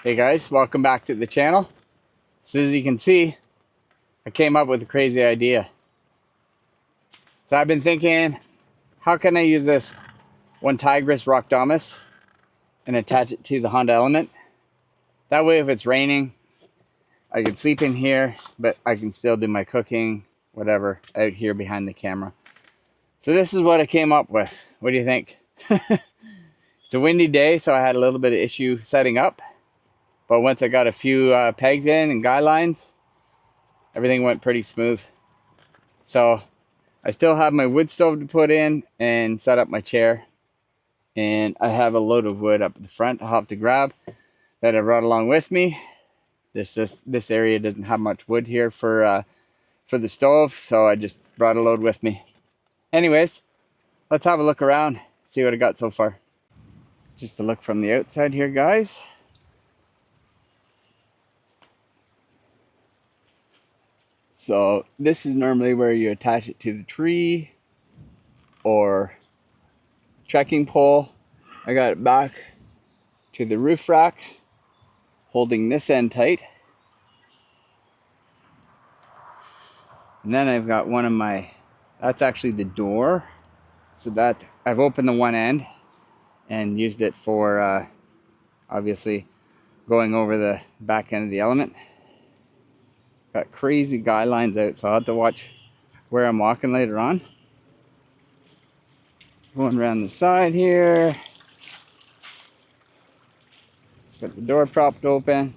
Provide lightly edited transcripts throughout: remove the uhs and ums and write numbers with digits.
Hey guys, welcome back to the channel. So as you can see, I came up with a crazy idea. So I've been thinking, how can I use this Onetigris Rocdomus and attach it to the Honda Element? That way if it's raining, I can sleep in here, but I can still do my cooking, whatever, out here behind the camera. So this is what I came up with. What do you think? It's a windy day, so I had a little bit of issue setting up. But once I got a few pegs in and guy lines, everything went pretty smooth. So I still have my wood stove to put in and set up my chair. And I have a load of wood up at the front I'll have to grab that I brought along with me. This area doesn't have much wood here for the stove, so I just brought a load with me. Anyways, let's have a look around, see what I got so far. Just a look from the outside here, guys. So this is normally where you attach it to the tree or trekking pole. I got it back to the roof rack, holding this end tight. And then I've got one of my, that's actually the door. So that I've opened the one end and used it for obviously going over the back end of the Element. Got crazy guy lines out, so I'll have to watch where I'm walking later on. Going around the side here. Got the door propped open.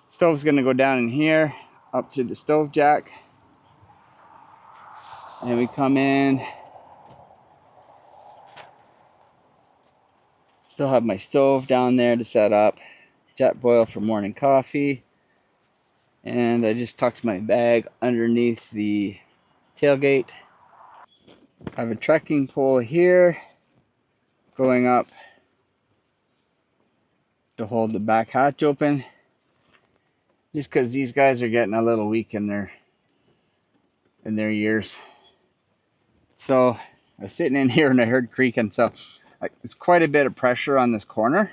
Stove's gonna go down in here, up to the stove jack. And we come in. Still have my stove down there to set up. Jet boil for morning coffee. And I just tucked my bag underneath the tailgate. I have a trekking pole here going up to hold the back hatch open, just because these guys are getting a little weak in their ears. So I was sitting in here and I heard creaking, so it's quite a bit of pressure on this corner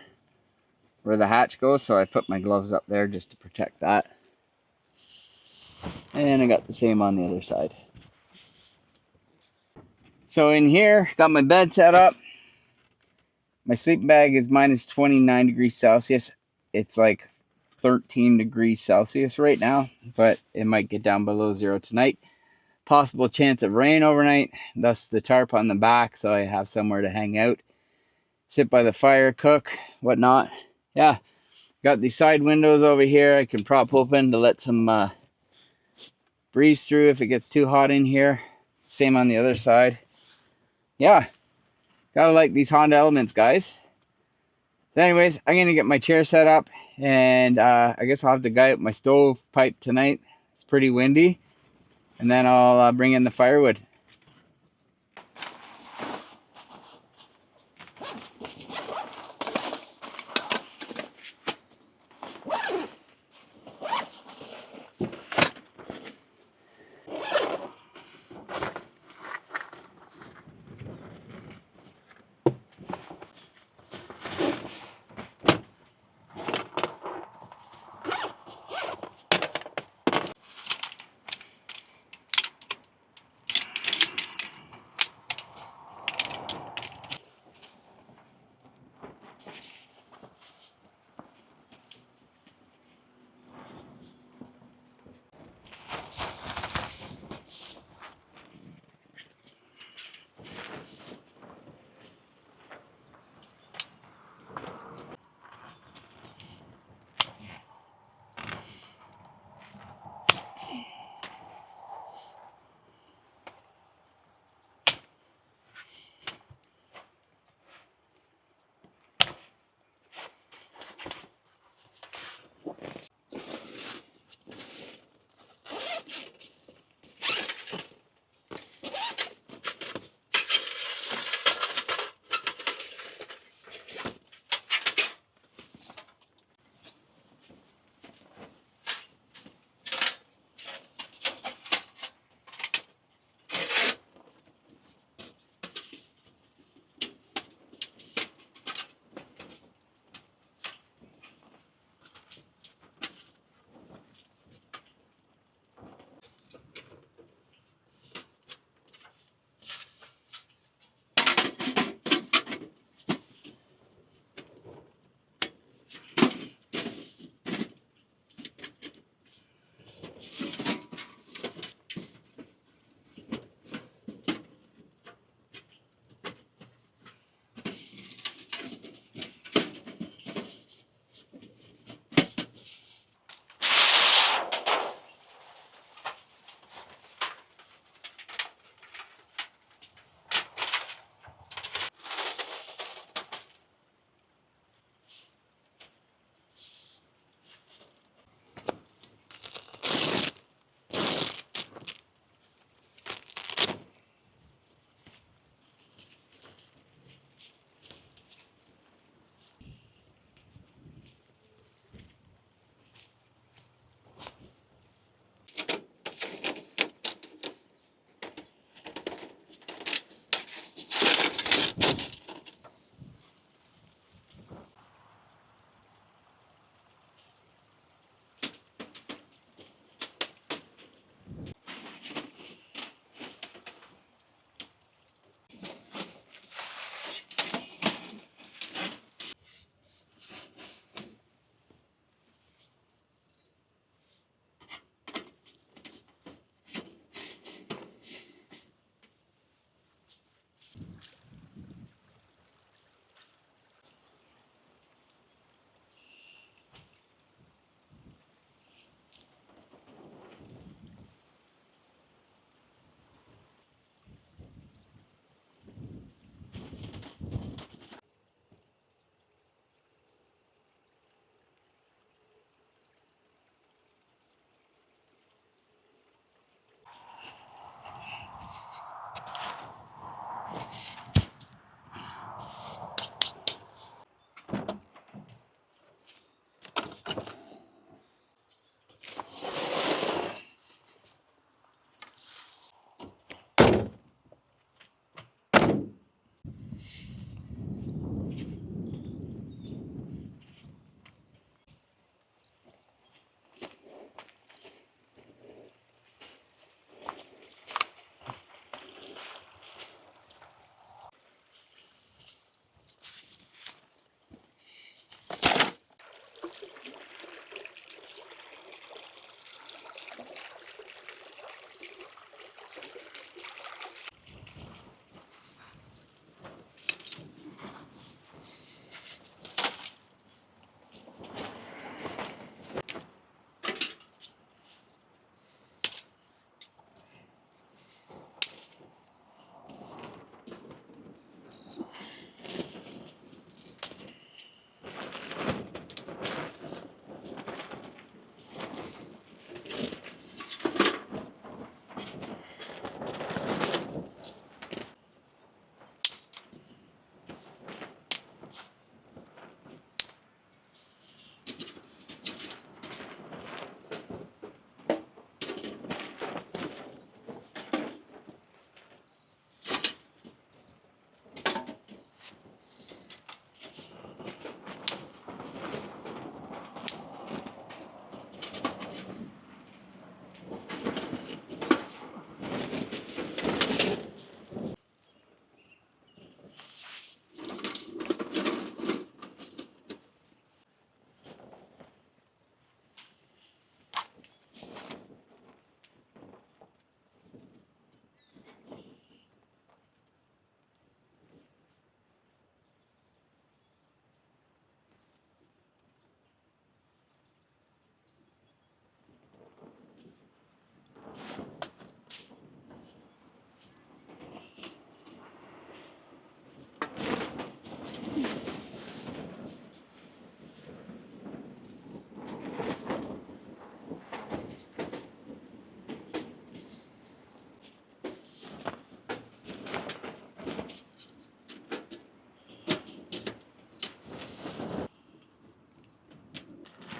where the hatch goes, so I put my gloves up there just to protect that. And I got the same on the other side. So in here, got my bed set up. My sleeping bag is minus 29 degrees Celsius. It's like 13 degrees Celsius right now, but it might get down below zero tonight. Possible chance of rain overnight, thus the tarp on the back, so I have somewhere to hang out, sit by the fire, cook, whatnot. Yeah, got these side windows over here I can prop open to let some breeze through if it gets too hot in here. Same on the other side. Yeah, gotta like these Honda Elements, guys. So anyways, I'm gonna get my chair set up, and I guess I'll have to guy up my stove pipe tonight. It's pretty windy, and then I'll bring in the firewood.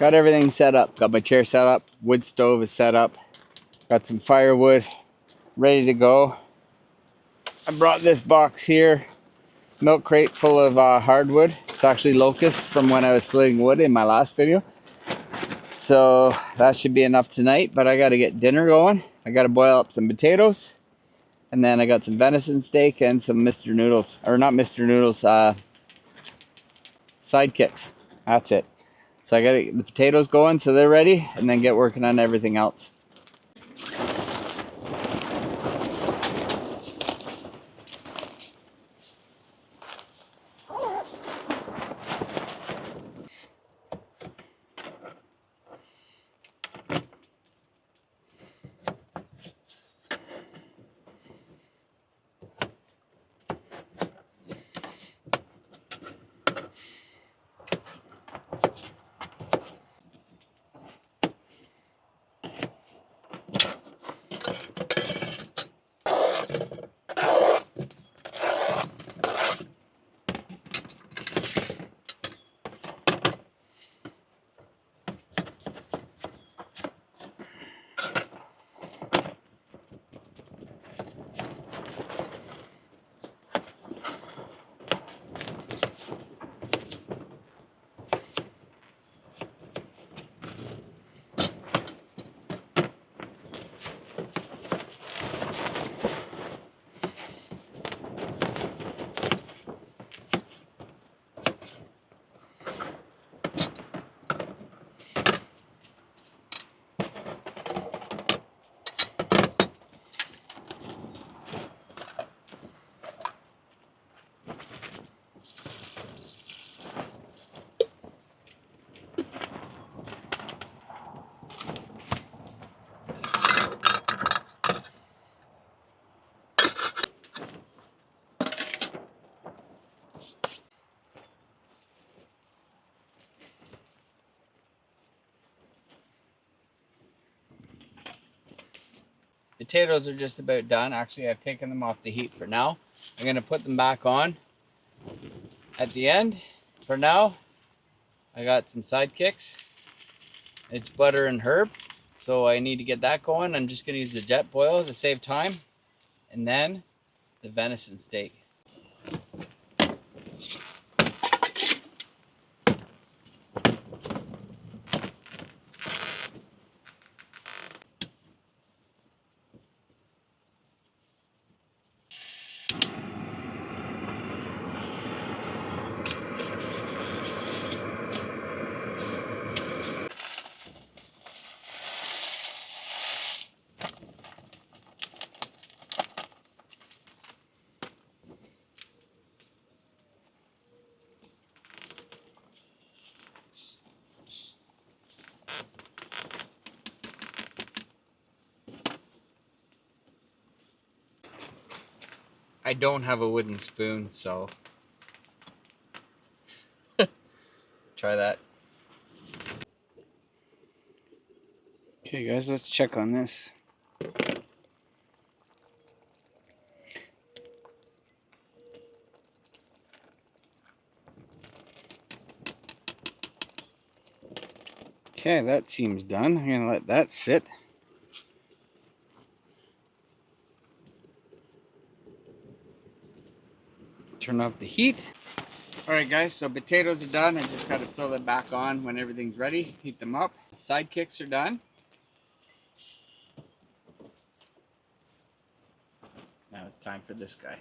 got everything set up. Got my chair set up. Wood stove is set up. Got some firewood ready to go. I brought this box here. Milk crate full of hardwood. It's actually locust from when I was splitting wood in my last video. So that should be enough tonight, but I got to get dinner going. I got to boil up some potatoes. And then I got some venison steak and some Mr. Noodles. Or not Mr. Noodles, sidekicks. That's it. So I got to get the potatoes going so they're ready, and then get working on everything else. Potatoes are just about done. Actually, I've taken them off the heat for now. I'm going to put them back on at the end. For now, I got some sidekicks. It's butter and herb, so I need to get that going. I'm just going to use the jet boil to save time. And then the venison steak. I don't have a wooden spoon, so try that. Okay guys, let's check on this. Okay, that seems done. I'm gonna let that sit. Turn off the heat. Alright guys, so potatoes are done. I just gotta throw them back on when everything's ready. Heat them up. Sidekicks are done. Now it's time for this guy.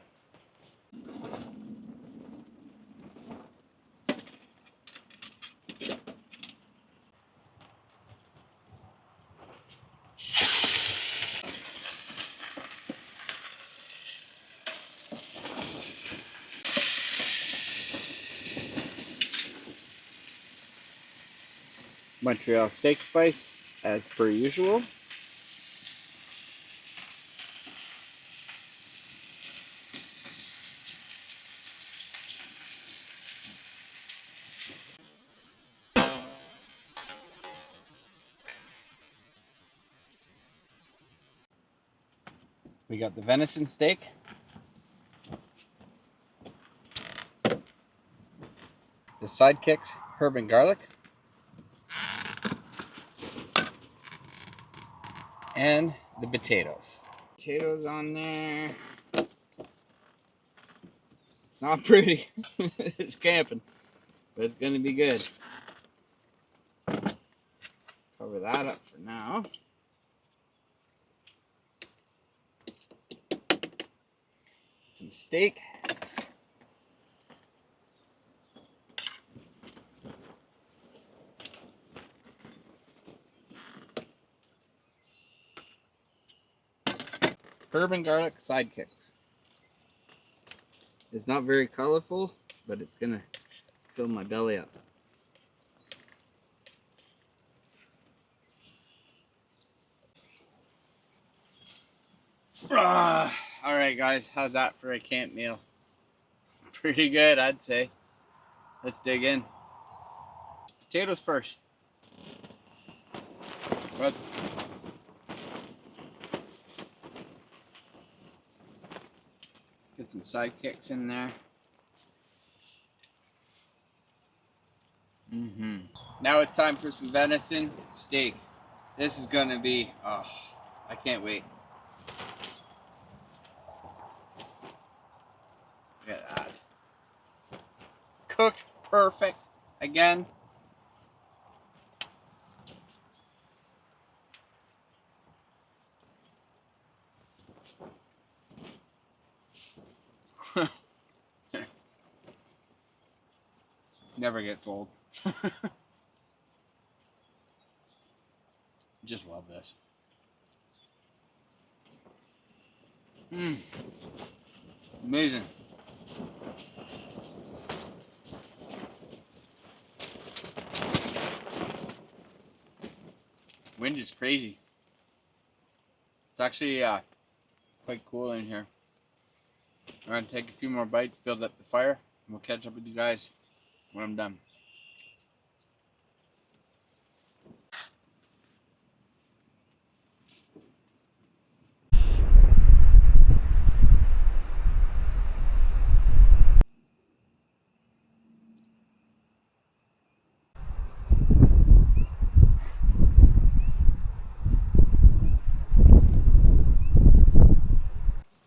Montreal steak spice, as per usual. We got the venison steak. The sidekicks, herb and garlic. And the potatoes. Potatoes on there. It's not pretty. It's camping, but it's gonna be good. Cover that up for now. Some steak. Herb and garlic sidekicks. It's not very colorful, but it's gonna fill my belly up. All right, guys, how's that for a camp meal? Pretty good, I'd say. Let's dig in. Potatoes first. But get some sidekicks in there. Now it's time for some venison steak. This is gonna be, oh, I can't wait. Look at that. Cooked perfect again. Never gets old. Just love this. Amazing. Wind is crazy. It's actually quite cool in here. I'm going to take a few more bites, build up the fire, and we'll catch up with you guys when I'm done.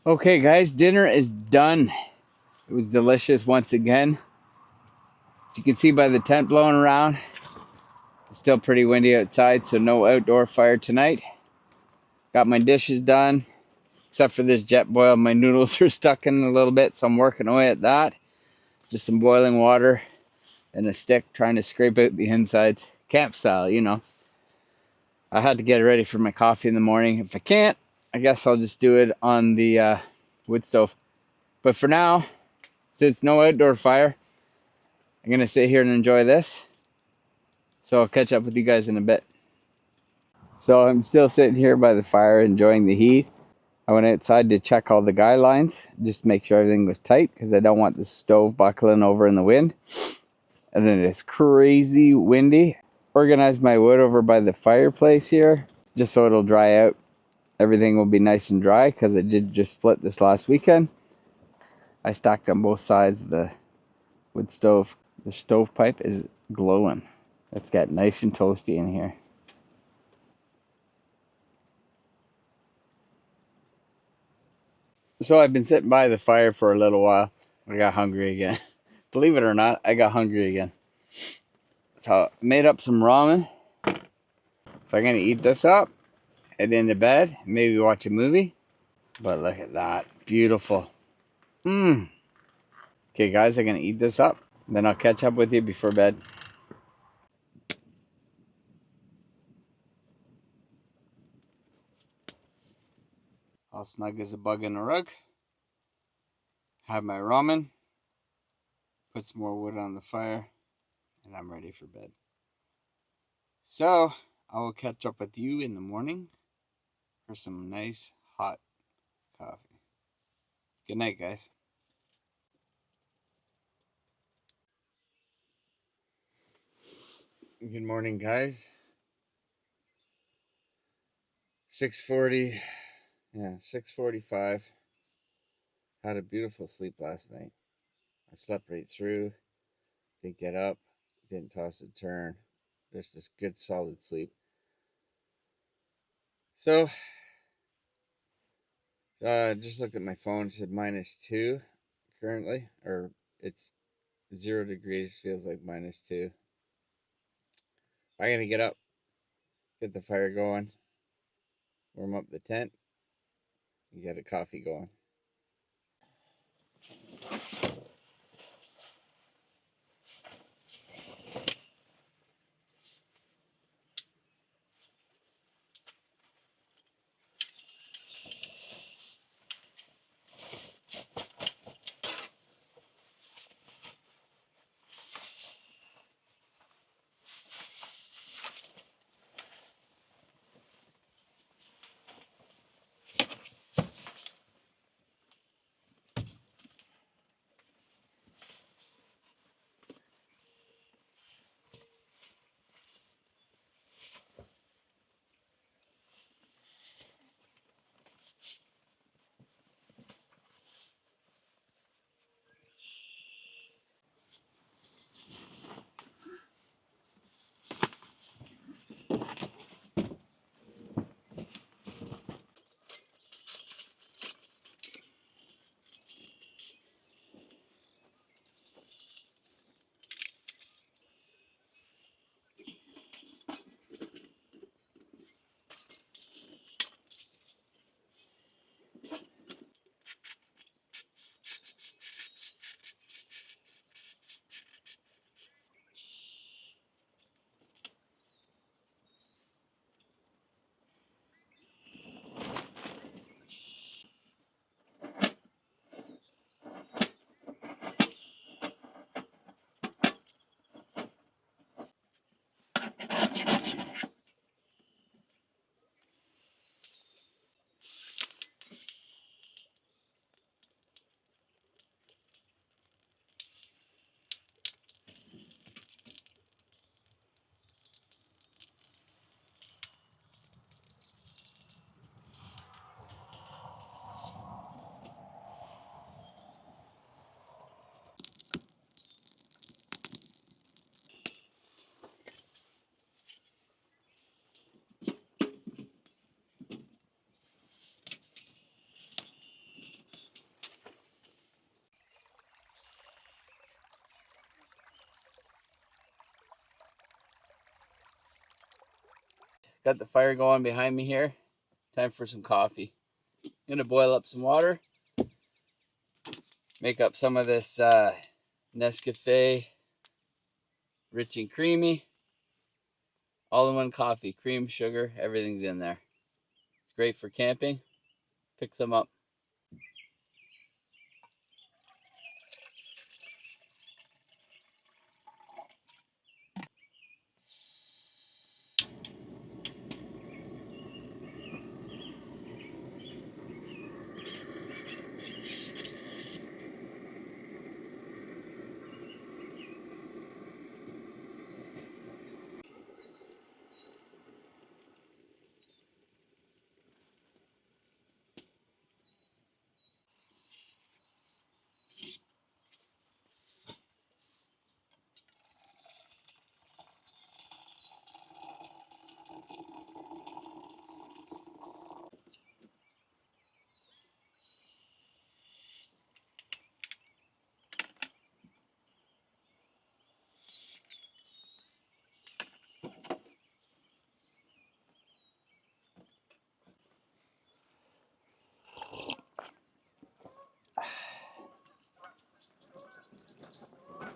Okay guys, dinner is done. It was delicious once again. As you can see by the tent blowing around, it's still pretty windy outside, so no outdoor fire tonight. Got my dishes done, except for this jet boil. My noodles are stuck in a little bit, so I'm working away at that. Just some boiling water and a stick trying to scrape out the inside. Camp style, you know. I had to get ready for my coffee in the morning. If I can't, I guess I'll just do it on the wood stove. But for now, since no outdoor fire, I'm going to sit here and enjoy this. So I'll catch up with you guys in a bit. So I'm still sitting here by the fire enjoying the heat. I went outside to check all the guy lines, just to make sure everything was tight, because I don't want the stove buckling over in the wind. And then it's crazy windy. Organized my wood over by the fireplace here, just so it'll dry out. Everything will be nice and dry, because I did just split this last weekend. I stacked on both sides of the wood stove. The stovepipe is glowing. It's got nice and toasty in here. So I've been sitting by the fire for a little while. I got hungry again. Believe it or not, I got hungry again. So I made up some ramen. So I'm gonna eat this up, head into bed, maybe watch a movie. But look at that, beautiful. Okay guys, I'm gonna eat this up. Then I'll catch up with you before bed. All snug as a bug in a rug. Have my ramen. Put some more wood on the fire. And I'm ready for bed. So, I will catch up with you in the morning for some nice hot coffee. Good night, guys. Good morning, guys. 6:40. Yeah, 6:45. Had a beautiful sleep last night. I slept right through. Didn't get up. Didn't toss a turn. Just this good solid sleep. So, just looked at my phone. It said -2 currently, or it's 0 degrees. Feels like -2. I'm gonna get up, get the fire going, warm up the tent, and get a coffee going. Got the fire going behind me here. Time for some coffee. I'm gonna boil up some water, make up some of this Nescafe rich and creamy, all-in-one coffee, cream, sugar, everything's in there. It's great for camping. Pick some up.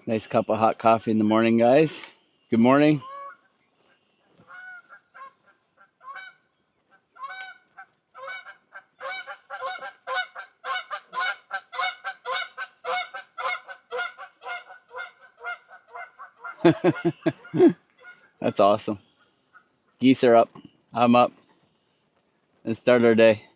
Nice cup of hot coffee in the morning, guys. Good morning. That's awesome. Geese are up. I'm up. And start our day.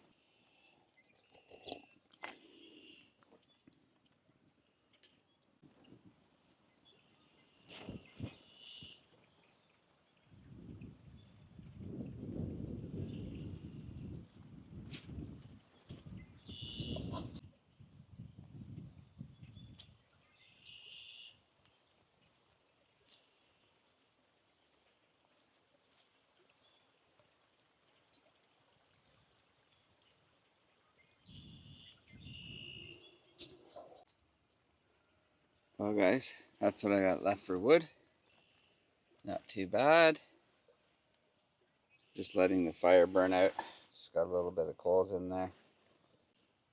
Well guys, that's what I got left for wood. Not too bad. Just letting the fire burn out. Just got a little bit of coals in there.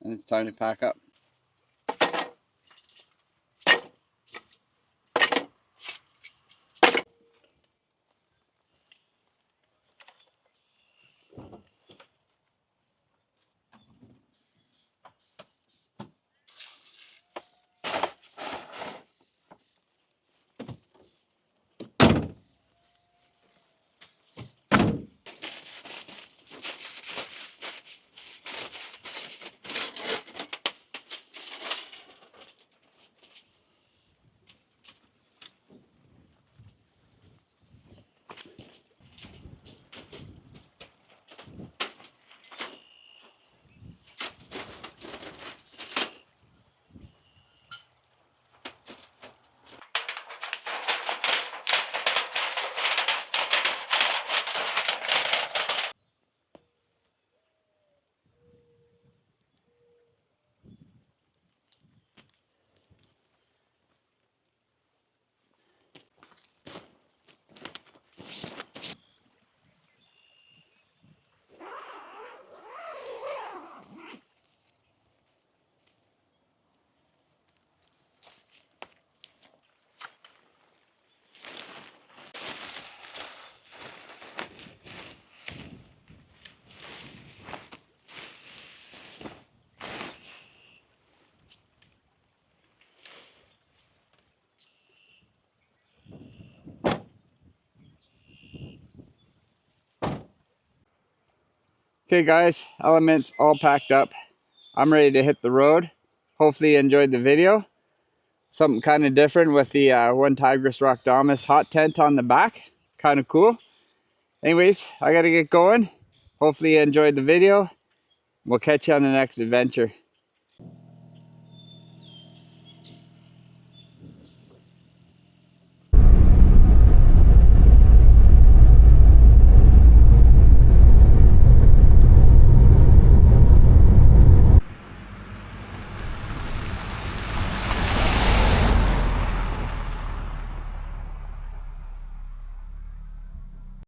And it's time to pack up. Okay guys, elements all packed up. I'm ready to hit the road. Hopefully you enjoyed the video. Something kind of different with the Onetigris Rocdomus hot tent on the back. Kind of cool. Anyways, I gotta get going. Hopefully you enjoyed the video. We'll catch you on the next adventure.